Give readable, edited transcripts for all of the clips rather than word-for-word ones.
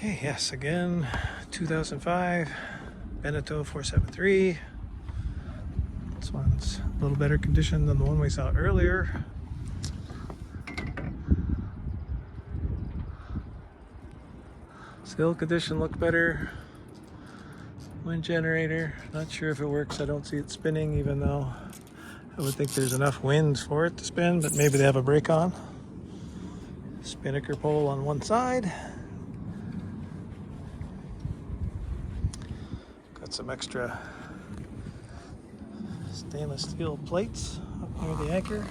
Okay, yes, again, 2005 Beneteau 473. This one's a little better condition than the one we saw earlier. Still condition look better. Wind generator, not sure if it works. I don't see it spinning, even though I would think there's enough wind for it to spin, but maybe they have a brake on. Spinnaker pole on one side. Got some extra stainless steel plates up near the anchor.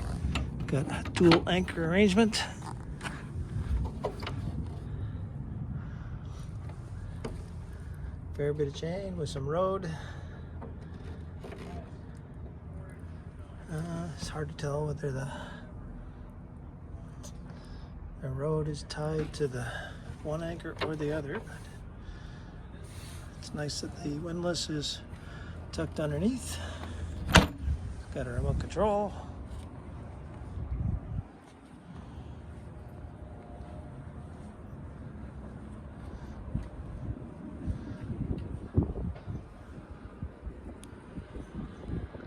Got a dual anchor arrangement. Fair bit of chain with some road. It's hard to tell whether the road is tied to the one anchor or the other, but it's nice that the windlass is tucked underneath. Got a remote control.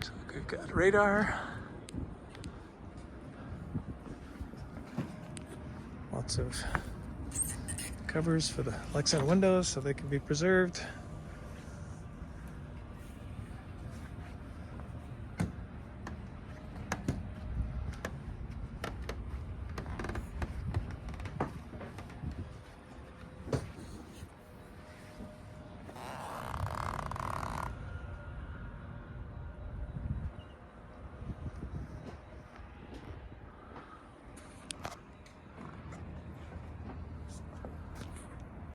So we've got radar. Lots of covers for the Lexan windows so they can be preserved.